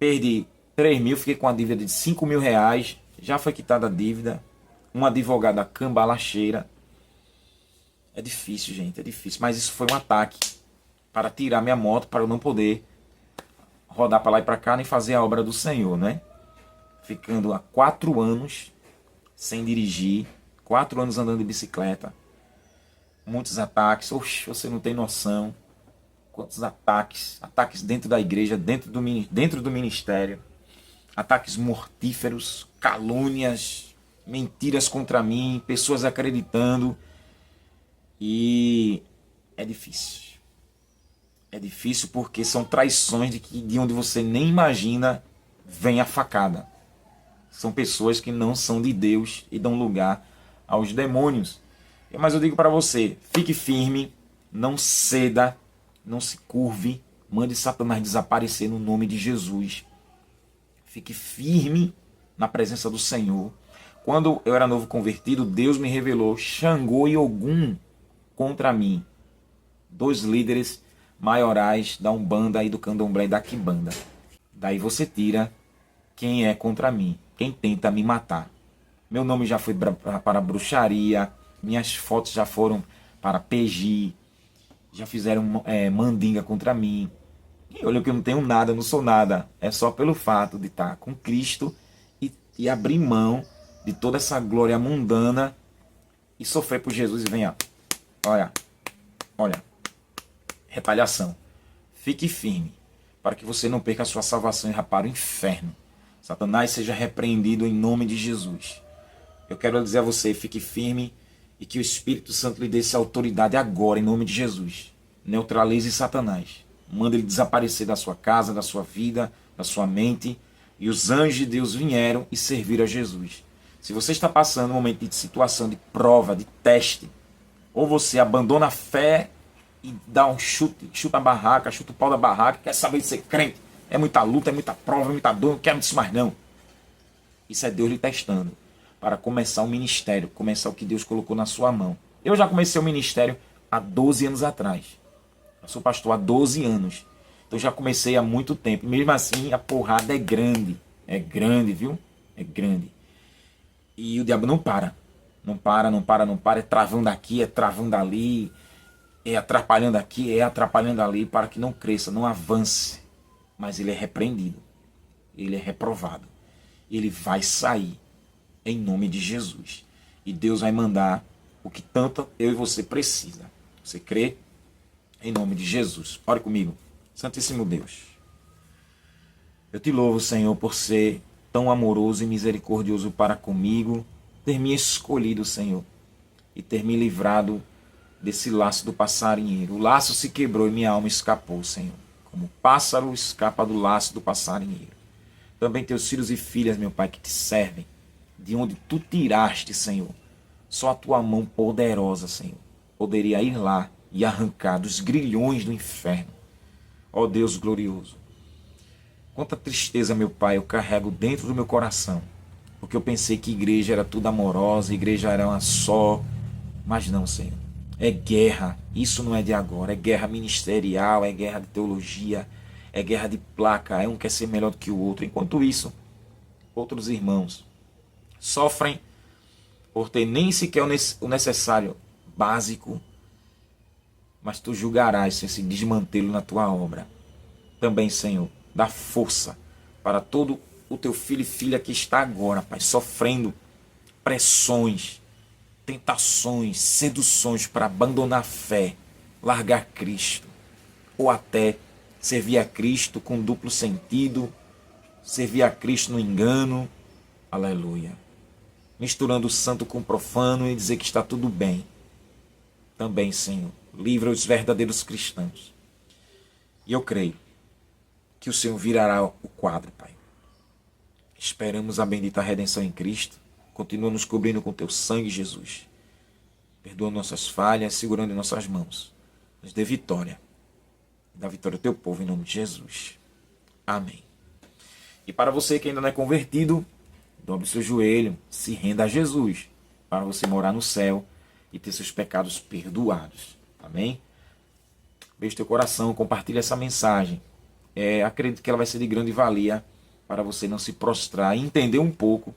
Perdi 3 mil, fiquei com a dívida de 5 mil reais. Já foi quitada a dívida. Uma advogada cambalacheira. É difícil, gente, é difícil. Mas isso foi um ataque para tirar minha moto, para eu não poder rodar para lá e para cá, nem fazer a obra do Senhor, né? Ficando há 4 anos sem dirigir, 4 anos andando de bicicleta. Muitos ataques. Oxe, você não tem noção. Quantos ataques. Ataques dentro da igreja, dentro do ministério. Ataques mortíferos, calúnias, mentiras contra mim, pessoas acreditando. E é difícil. É difícil porque são traições de onde você nem imagina vem a facada. São pessoas que não são de Deus e dão lugar aos demônios. Mas eu digo para você, fique firme, não ceda, não se curve, mande Satanás desaparecer no nome de Jesus. Fique firme na presença do Senhor. Quando eu era novo convertido, Deus me revelou Xangô e Ogum contra mim. 2 líderes maiorais da Umbanda e do Candomblé e da Quimbanda. Daí você tira quem é contra mim, quem tenta me matar. Meu nome já foi para bruxaria, minhas fotos já foram para PG, já fizeram mandinga contra mim. E olha que eu não tenho nada, não sou nada. É só pelo fato de estar com Cristo e abrir mão de toda essa glória mundana e sofrer por Jesus e venha. Olha, retaliação. Fique firme, para que você não perca a sua salvação e vá para o inferno. Satanás seja repreendido em nome de Jesus. Eu quero dizer a você, fique firme e que o Espírito Santo lhe dê essa autoridade agora, em nome de Jesus. Neutralize Satanás. Manda ele desaparecer da sua casa, da sua vida, da sua mente. E os anjos de Deus vieram e serviram a Jesus. Se você está passando um momento de situação, de prova, de teste, ou você abandona a fé e dá um chute, chuta a barraca, chuta o pau da barraca, quer saber de ser crente. É muita luta, é muita prova, é muita dor, não quero disso mais não. Isso é Deus lhe testando para começar o ministério, começar o que Deus colocou na sua mão. Eu já comecei o ministério há 12 anos atrás. Eu sou pastor há 12 anos. Então já comecei há muito tempo. Mesmo assim, a porrada é grande. É grande, viu? É grande. E o diabo não para. Não para, não para, não para. É travando aqui, é travando ali. É atrapalhando aqui, é atrapalhando ali. Para que não cresça, não avance. Mas ele é repreendido. Ele é reprovado. Ele vai sair em nome de Jesus. E Deus vai mandar o que tanto eu e você precisa. Você crê? Em nome de Jesus. Ore comigo. Santíssimo Deus, eu te louvo, Senhor, por ser tão amoroso e misericordioso para comigo, ter me escolhido, Senhor, e ter me livrado desse laço do passarinheiro. O laço se quebrou e minha alma escapou, Senhor, como o pássaro escapa do laço do passarinheiro. Também teus filhos e filhas, meu Pai, que te servem, de onde tu tiraste, Senhor. Só a tua mão poderosa, Senhor, poderia ir lá e arrancar dos grilhões do inferno. Ó Deus glorioso, quanta tristeza, meu Pai, eu carrego dentro do meu coração, porque eu pensei que igreja era tudo amorosa, igreja era uma só, mas não, Senhor. É guerra, isso não é de agora, é guerra ministerial, é guerra de teologia, é guerra de placa, um quer ser melhor do que o outro. Enquanto isso, outros irmãos sofrem por ter nem sequer o necessário básico, mas tu julgarás esse desmantelo na tua obra. Também, Senhor, dá força para todo o teu filho e filha que está agora, Pai, sofrendo pressões, tentações, seduções para abandonar a fé, largar Cristo, ou até servir a Cristo com duplo sentido, servir a Cristo no engano, aleluia, misturando o santo com o profano e dizer que está tudo bem. Também, Senhor, livra os verdadeiros cristãos. E eu creio que o Senhor virará o quadro, Pai. Esperamos a bendita redenção em Cristo. Continua nos cobrindo com teu sangue, Jesus. Perdoa nossas falhas, segurando em nossas mãos. Nos dê vitória. Dá vitória ao teu povo, em nome de Jesus. Amém. E para você que ainda não é convertido, dobre o seu joelho, se renda a Jesus, para você morar no céu e ter seus pecados perdoados. Amém? Beijo teu coração, compartilha essa mensagem. Acredito que ela vai ser de grande valia para você não se prostrar e entender um pouco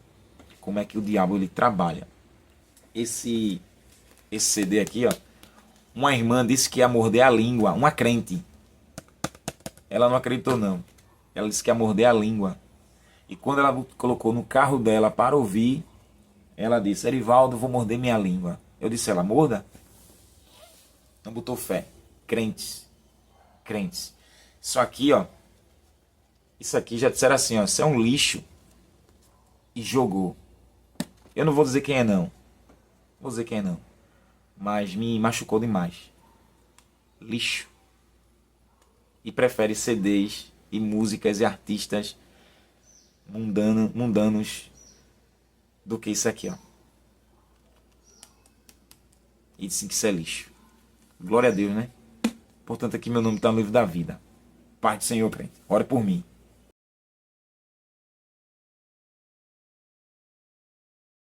como é que o diabo ele trabalha. Esse CD aqui, ó, uma irmã disse que ia morder a língua, uma crente. Ela não acreditou não. Ela disse que ia morder a língua. E quando ela colocou no carro dela para ouvir, ela disse: Erivaldo, vou morder minha língua. Eu disse: ela morda? Não botou fé. Crentes. Crentes. Isso aqui, ó. Isso aqui já disseram assim, ó. Isso é um lixo. E jogou. Eu não vou dizer quem é não. Vou dizer quem é não. Mas me machucou demais. Lixo. E prefere CDs e músicas e artistas mundanos do que isso aqui, ó. E disse que isso é lixo. Glória a Deus, né? Portanto, aqui meu nome está no livro da vida. Pai do Senhor, crente. Ore por mim.